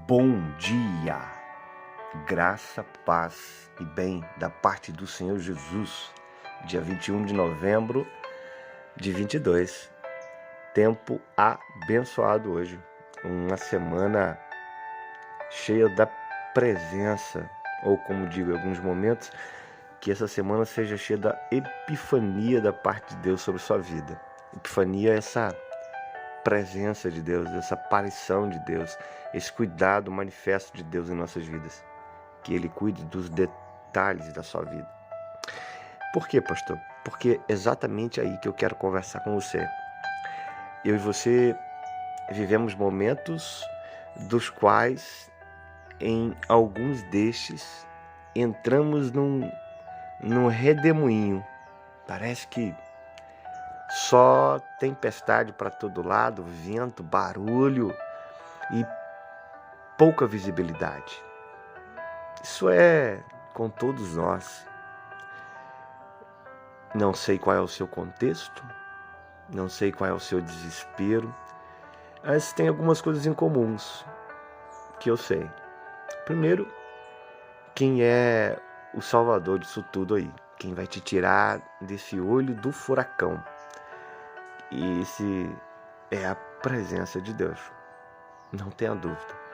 Bom dia, graça, paz e bem da parte do Senhor Jesus, dia 21 de novembro de 22, tempo abençoado hoje, uma semana cheia da presença, ou como digo em alguns momentos, que essa semana seja cheia da epifania da parte de Deus sobre sua vida. Epifania é essa presença de Deus, essa aparição de Deus, esse cuidado manifesto de Deus em nossas vidas, que Ele cuide dos detalhes da sua vida. Por quê, pastor? Porque é exatamente aí que eu quero conversar com você. Eu e você vivemos momentos dos quais, em alguns destes, entramos num redemoinho. Parece que só tempestade para todo lado, vento, barulho e pouca visibilidade. Isso é com todos nós. Não sei qual é o seu contexto, não sei qual é o seu desespero, mas tem algumas coisas incomuns que eu sei. Primeiro, quem é o salvador disso tudo aí? Quem vai te tirar desse olho do furacão? E esse é a presença de Deus, não tenha dúvida.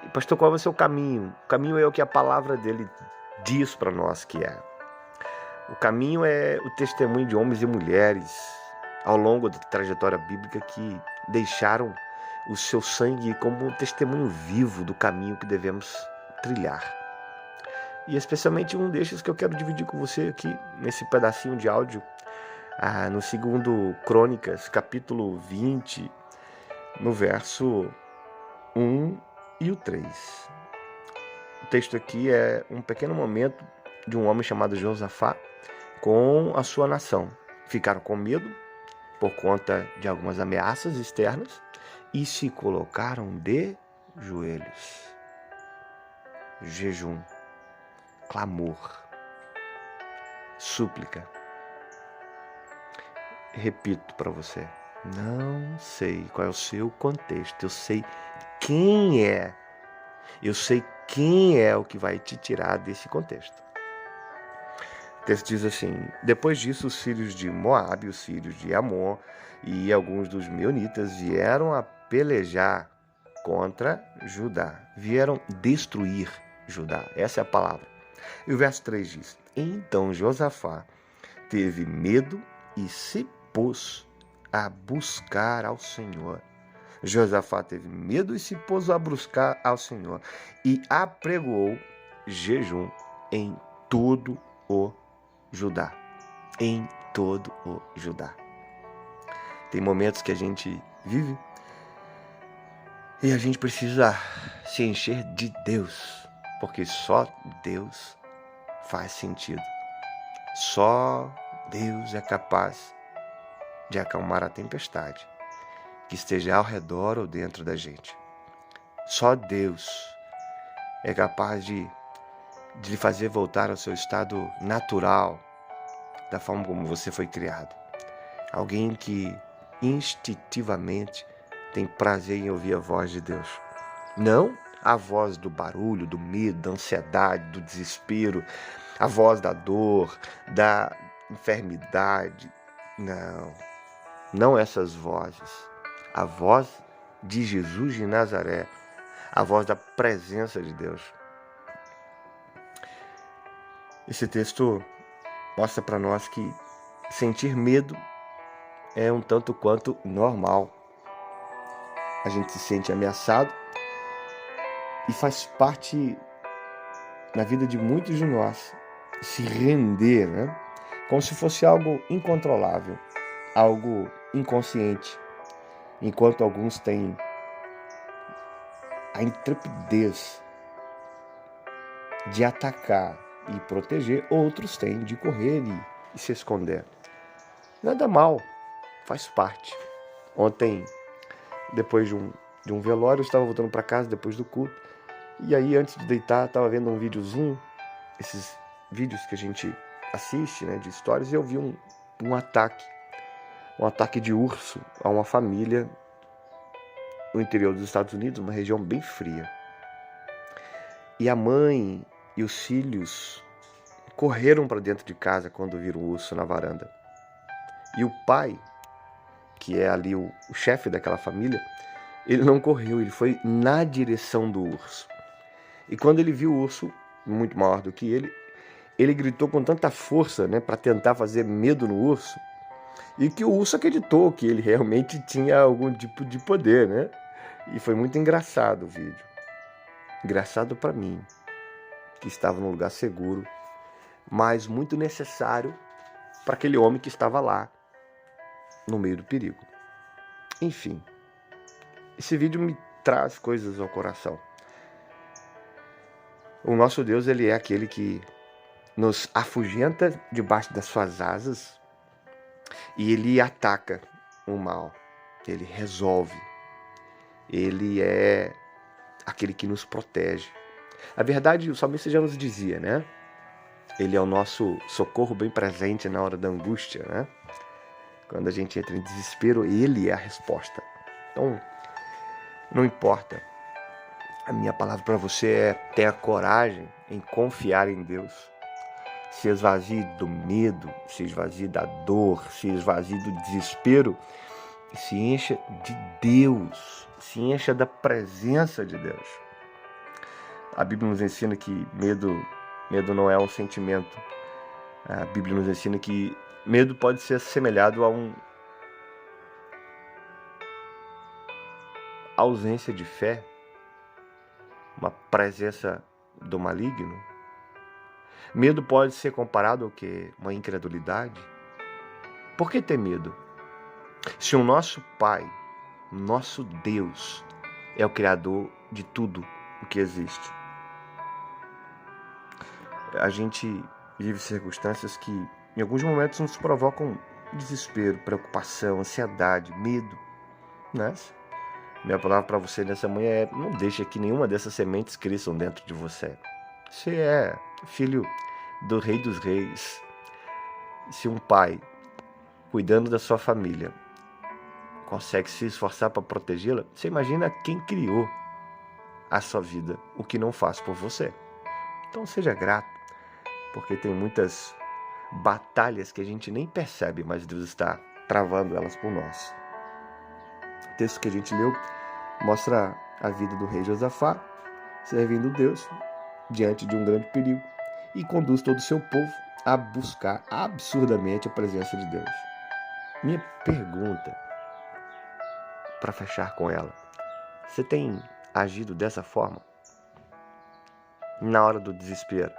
E, pastor, qual vai ser o caminho? O caminho é o que a palavra dele diz para nós que é. O caminho é o testemunho de homens e mulheres ao longo da trajetória bíblica que deixaram o seu sangue como um testemunho vivo do caminho que devemos trilhar. E especialmente um destes que eu quero dividir com você aqui, nesse pedacinho de áudio, no 2 Crônicas, capítulo 20, no verso 1 e o 3. O texto aqui é um pequeno momento de um homem chamado Josafá com a sua nação. Ficaram com medo por conta de algumas ameaças externas e se colocaram de joelhos. Jejum, clamor, súplica. Repito para você, não sei qual é o seu contexto, eu sei quem é. Eu sei quem é o que vai te tirar desse contexto. O texto diz assim: depois disso, os filhos de Moabe, os filhos de Amon e alguns dos meunitas vieram a pelejar contra Judá. Vieram destruir Judá. Essa é a palavra. E o verso 3 diz: então Josafá teve medo e se pôs a buscar ao Senhor. Josafá teve medo e se pôs a buscar ao Senhor e apregoou jejum em todo o Judá. Em todo o Judá. Tem momentos que a gente vive e a gente precisa se encher de Deus, porque só Deus faz sentido. Só Deus é capaz de acalmar a tempestade que esteja ao redor ou dentro da gente. Só Deus é capaz de lhe fazer voltar ao seu estado natural, da forma como você foi criado. Alguém que instintivamente tem prazer em ouvir a voz de Deus. Não a voz do barulho, do medo, da ansiedade, do desespero, a voz da dor, da enfermidade. Não essas vozes. A voz de Jesus de Nazaré, a voz da presença de Deus. Esse texto mostra para nós que sentir medo é um tanto quanto normal. A gente se sente ameaçado e faz parte na vida de muitos de nós se render, né? Como se fosse algo incontrolável, algo inconsciente. Enquanto alguns têm a intrepidez de atacar e proteger, outros têm de correr e se esconder. Nada mal, faz parte. Ontem, depois de um velório, eu estava voltando para casa depois do culto, e aí antes de deitar, estava vendo um videozinho, esses vídeos que a gente assiste, né, de histórias, e eu vi um ataque de urso a uma família no interior dos Estados Unidos, uma região bem fria. E a mãe e os filhos correram para dentro de casa quando viram o urso na varanda. E o pai, que é ali o chefe daquela família, ele não correu, ele foi na direção do urso. E quando ele viu o urso, muito maior do que ele gritou com tanta força, né, para tentar fazer medo no urso, e que o urso acreditou que ele realmente tinha algum tipo de poder, né? E foi muito engraçado o vídeo. Engraçado para mim, que estava num lugar seguro, mas muito necessário para aquele homem que estava lá, no meio do perigo. Enfim, esse vídeo me traz coisas ao coração. O nosso Deus, ele é aquele que nos afugenta debaixo das suas asas e ele ataca o mal, ele resolve, ele é aquele que nos protege. A verdade, o salmista já nos dizia, né? Ele é o nosso socorro bem presente na hora da angústia, né? Quando a gente entra em desespero, ele é a resposta. Então, não importa. A minha palavra para você é: tenha coragem em confiar em Deus. Se esvazie do medo, se esvazie da dor, se esvazie do desespero, e se encha de Deus, se encha da presença de Deus. A Bíblia nos ensina que medo não é um sentimento. A Bíblia nos ensina que medo pode ser assemelhado a uma ausência de fé, uma presença do maligno. Medo pode ser comparado ao quê? Uma incredulidade. Por que ter medo? Se o nosso Pai, nosso Deus, é o Criador de tudo o que existe. A gente vive circunstâncias que em alguns momentos nos provocam desespero, preocupação, ansiedade, medo, né? Minha palavra para você nessa manhã é: não deixe que nenhuma dessas sementes cresçam dentro de você. Você é filho do Rei dos Reis. Se um pai, cuidando da sua família, consegue se esforçar para protegê-la, você imagina quem criou a sua vida, o que não faz por você. Então seja grato, porque tem muitas batalhas que a gente nem percebe, mas Deus está travando elas por nós. O texto que a gente leu mostra a vida do rei Josafá, servindo Deus diante de um grande perigo, e conduz todo o seu povo a buscar absurdamente a presença de Deus. Minha pergunta, para fechar com ela: você tem agido dessa forma? Na hora do desespero,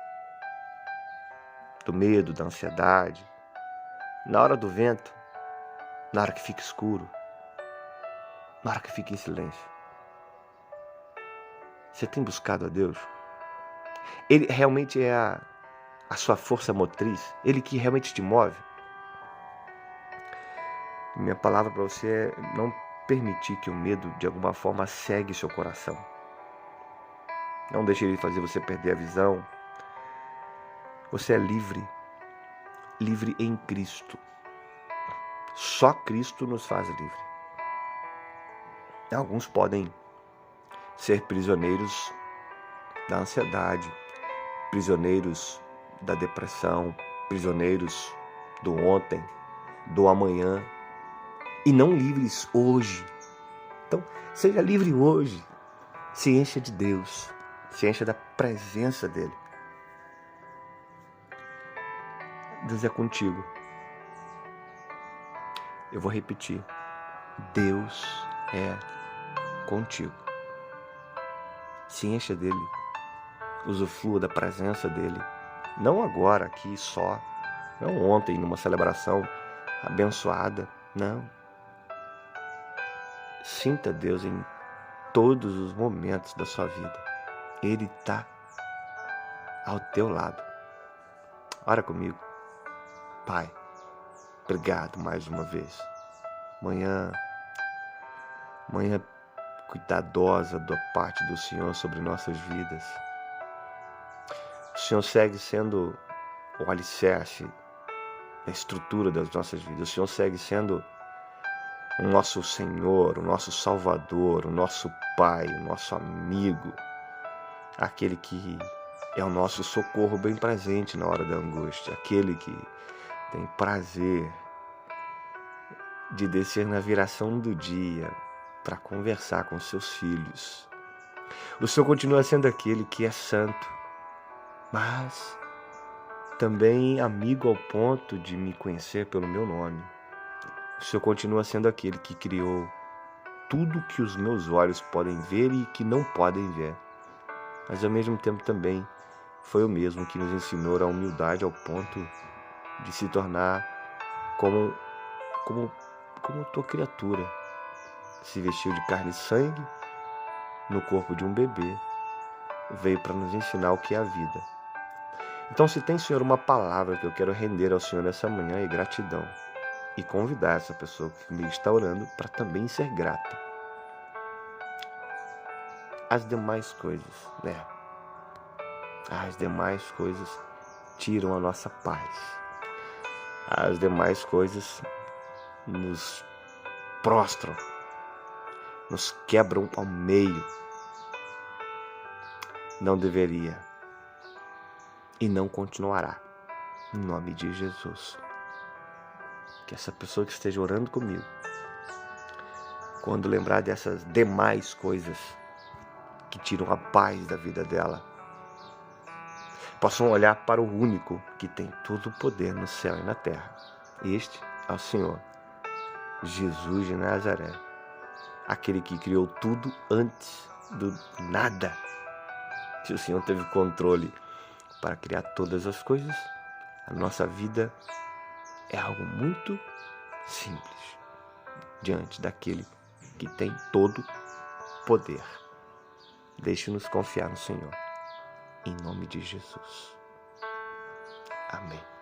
do medo, da ansiedade, na hora do vento, na hora que fica escuro, na hora que fica em silêncio. Você tem buscado a Deus? Ele realmente é a sua força motriz? Ele que realmente te move? Minha palavra para você é: não permitir que o medo de alguma forma cegue seu coração. Não deixe ele fazer você perder a visão. Você é livre, livre em Cristo. Só Cristo nos faz livre. Alguns podem ser prisioneiros da ansiedade, prisioneiros da depressão, prisioneiros do ontem, do amanhã, e não livres hoje. Então, seja livre hoje. Se encha de Deus, se encha da presença dele. Deus é contigo. Eu vou repetir: Deus é contigo. Se encha dele, usufrua da presença dele. Não agora, aqui só, não ontem, numa celebração abençoada, não. Sinta Deus em todos os momentos da sua vida. Ele está ao teu lado. Ora comigo. Pai, obrigado mais uma vez. Manhã cuidadosa da parte do Senhor sobre nossas vidas. O Senhor segue sendo o alicerce, a estrutura das nossas vidas. O Senhor segue sendo o nosso Senhor, o nosso Salvador, o nosso Pai, o nosso amigo, aquele que é o nosso socorro bem presente na hora da angústia, aquele que tem prazer de descer na viração do dia para conversar com seus filhos. O Senhor continua sendo aquele que é santo, mas também amigo ao ponto de me conhecer pelo meu nome. O Senhor continua sendo aquele que criou tudo que os meus olhos podem ver e que não podem ver. Mas ao mesmo tempo também foi o mesmo que nos ensinou a humildade ao ponto de se tornar como tua criatura. Se vestiu de carne e sangue no corpo de um bebê. Veio para nos ensinar o que é a vida. Então, se tem, Senhor, uma palavra que eu quero render ao Senhor nessa manhã, é gratidão. E convidar essa pessoa que me está orando para também ser grata. As demais coisas, As demais coisas tiram a nossa paz. As demais coisas nos prostram, nos quebram ao meio. Não deveria e não continuará. Em nome de Jesus. Que essa pessoa que esteja orando comigo, quando lembrar dessas demais coisas que tiram a paz da vida dela, possam olhar para o único que tem todo o poder no céu e na terra. Este é o Senhor, Jesus de Nazaré, aquele que criou tudo antes do nada. Se o Senhor teve controle para criar todas as coisas, a nossa vida é algo muito simples diante daquele que tem todo poder. Deixe-nos confiar no Senhor, em nome de Jesus. Amém.